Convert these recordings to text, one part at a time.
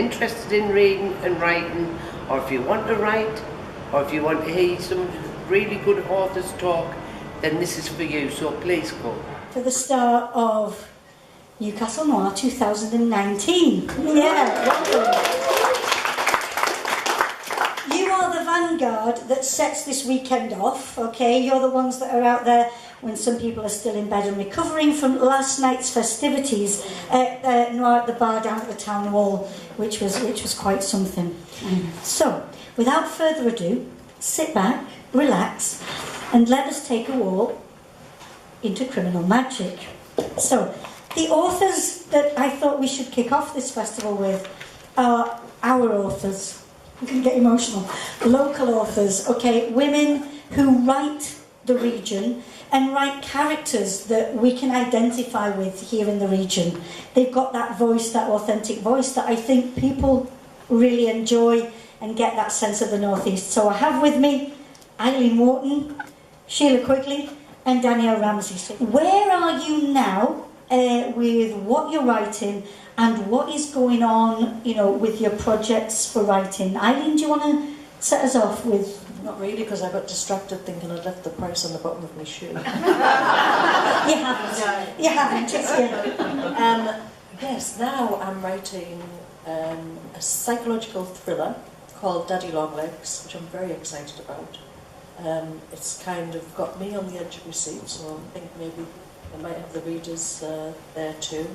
interested in reading and writing, or if you want to write, or if you want to hear some really good authors talk, then this is for you, so please go. For the start of Newcastle Noir 2019. Yeah, welcome. You are the vanguard that sets this weekend off, okay? You're the ones that are out there when some people are still in bed and recovering from last night's festivities at the bar down at the town hall, which was quite something. So, without further ado, sit back, relax, and let us take a walk into criminal magic. So, the authors that I thought we should kick off this festival with are our authors. I'm going to get emotional. Local authors, okay? Women who write the region and write characters that we can identify with here in the region. They've got that voice, that authentic voice that I think people really enjoy and get that sense of the North East. So I have with me Eileen Wharton, Shelia Quigley and Danielle Ramsay. Where are you now with what you're writing and what is going on, you know, with your projects for writing? Eileen, do you want to set us off with... Not really, because I got distracted thinking I'd left the price on the bottom of my shoe. You haven't. You haven't. Yes, now I'm writing a psychological thriller called Daddy Longlegs, which I'm very excited about. It's kind of got me on the edge of my seat, so I think maybe I might have the readers there too.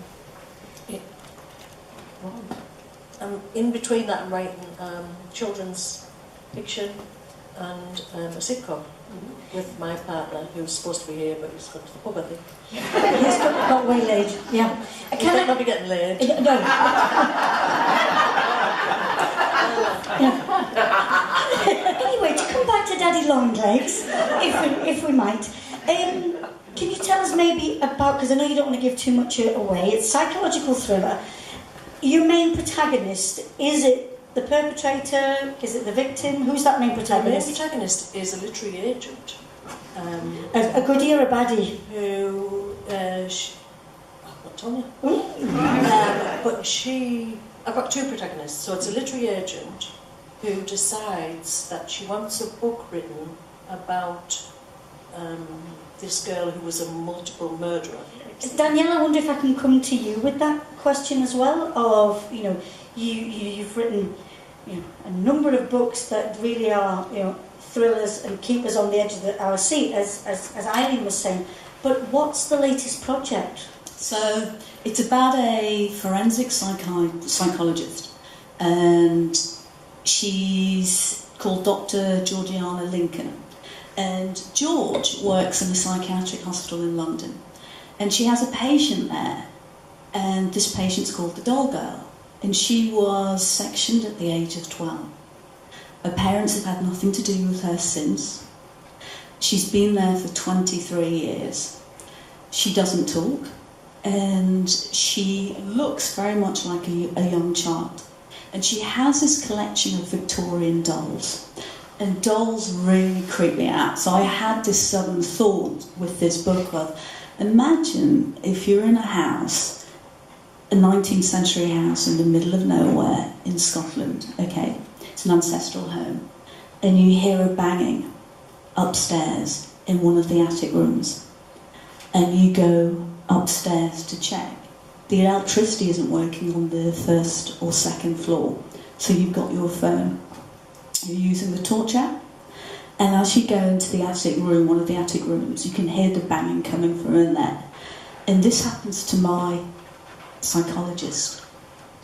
In between that, I'm writing children's fiction and a sitcom with my partner, who's supposed to be here, but he's gone to the pub, I think. He's got waylaid, yeah. He might not be getting laid. No. Anyway, to come back to Daddy Longlegs, if we might, can you tell us maybe about, because I know you don't want to give too much away, it's psychological thriller. Your main protagonist, is it the perpetrator? Is it the victim? Who's that main protagonist? The main protagonist is a literary agent. A goodie or a baddie? Who, I've not told you. But I've got two protagonists. So it's a literary agent who decides that she wants a book written about this girl who was a multiple murderer. Danielle, I wonder if I can come to you with that question as well. Of, you know, you've written, you know, a number of books that really are, you know, thrillers and keep us on the edge of our seat, as Eileen was saying. But what's the latest project? So it's about a forensic psychologist, and she's called Dr. Georgiana Lincoln. And George works in a psychiatric hospital in London. And she has a patient there, and this patient's called the Doll Girl. And she was sectioned at the age of 12. Her parents have had nothing to do with her since. She's been there for 23 years. She doesn't talk, and she looks very much like a young child. And she has this collection of Victorian dolls. And dolls really creep me out. So I had this sudden thought with this book of, imagine if you're in a house, a 19th century house in the middle of nowhere in Scotland, okay, it's an ancestral home, and you hear a banging upstairs in one of the attic rooms, and you go upstairs to check. The electricity isn't working on the first or second floor, so you've got your phone. You're using the torch app, and as you go into the attic room, one of the attic rooms, you can hear the banging coming from in there. And this happens to my psychologist.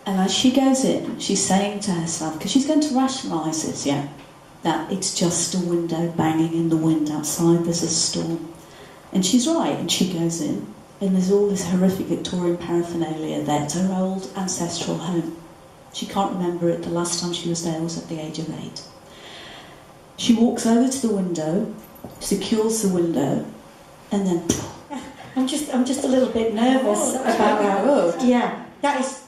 And as she goes in, she's saying to herself, because she's going to rationalise this, yeah, that it's just a window banging in the wind outside, there's a storm. And she's right, and she goes in, and there's all this horrific Victorian paraphernalia there. It's her old ancestral home. She can't remember it. The last time she was there was at the age of 8. She walks over to the window, secures the window, and then... I'm just a little bit nervous about that. Yeah, that is,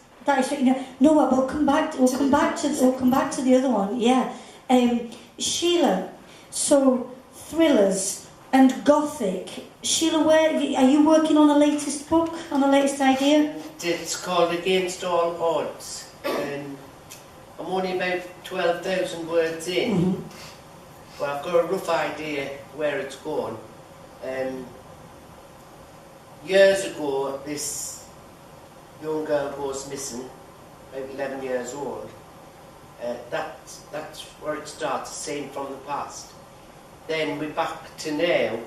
you know. No, we'll come back to the other one. Yeah, Shelia. So thrillers and gothic. Shelia, where are you working on a latest book? On a latest idea? It's called Against All Odds. And I'm only about 12,000 words in, but I've got a rough idea where it's going. Years ago, this young girl goes missing, about 11 years old. That's where it starts, a scene from the past. Then we're back to now,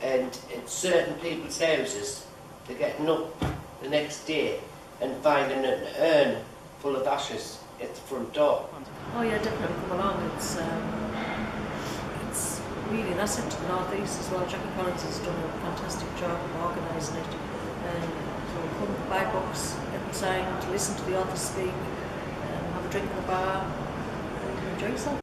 and in certain people's houses, they're getting up the next day and finding an urn full of ashes at the front door. Oh yeah, definitely come along. It's really an asset to the North East as well. Jackie Collins has done a fantastic job of organising it. So come buy books, get signed, listen to the authors speak, have a drink in the bar, and enjoy yourself.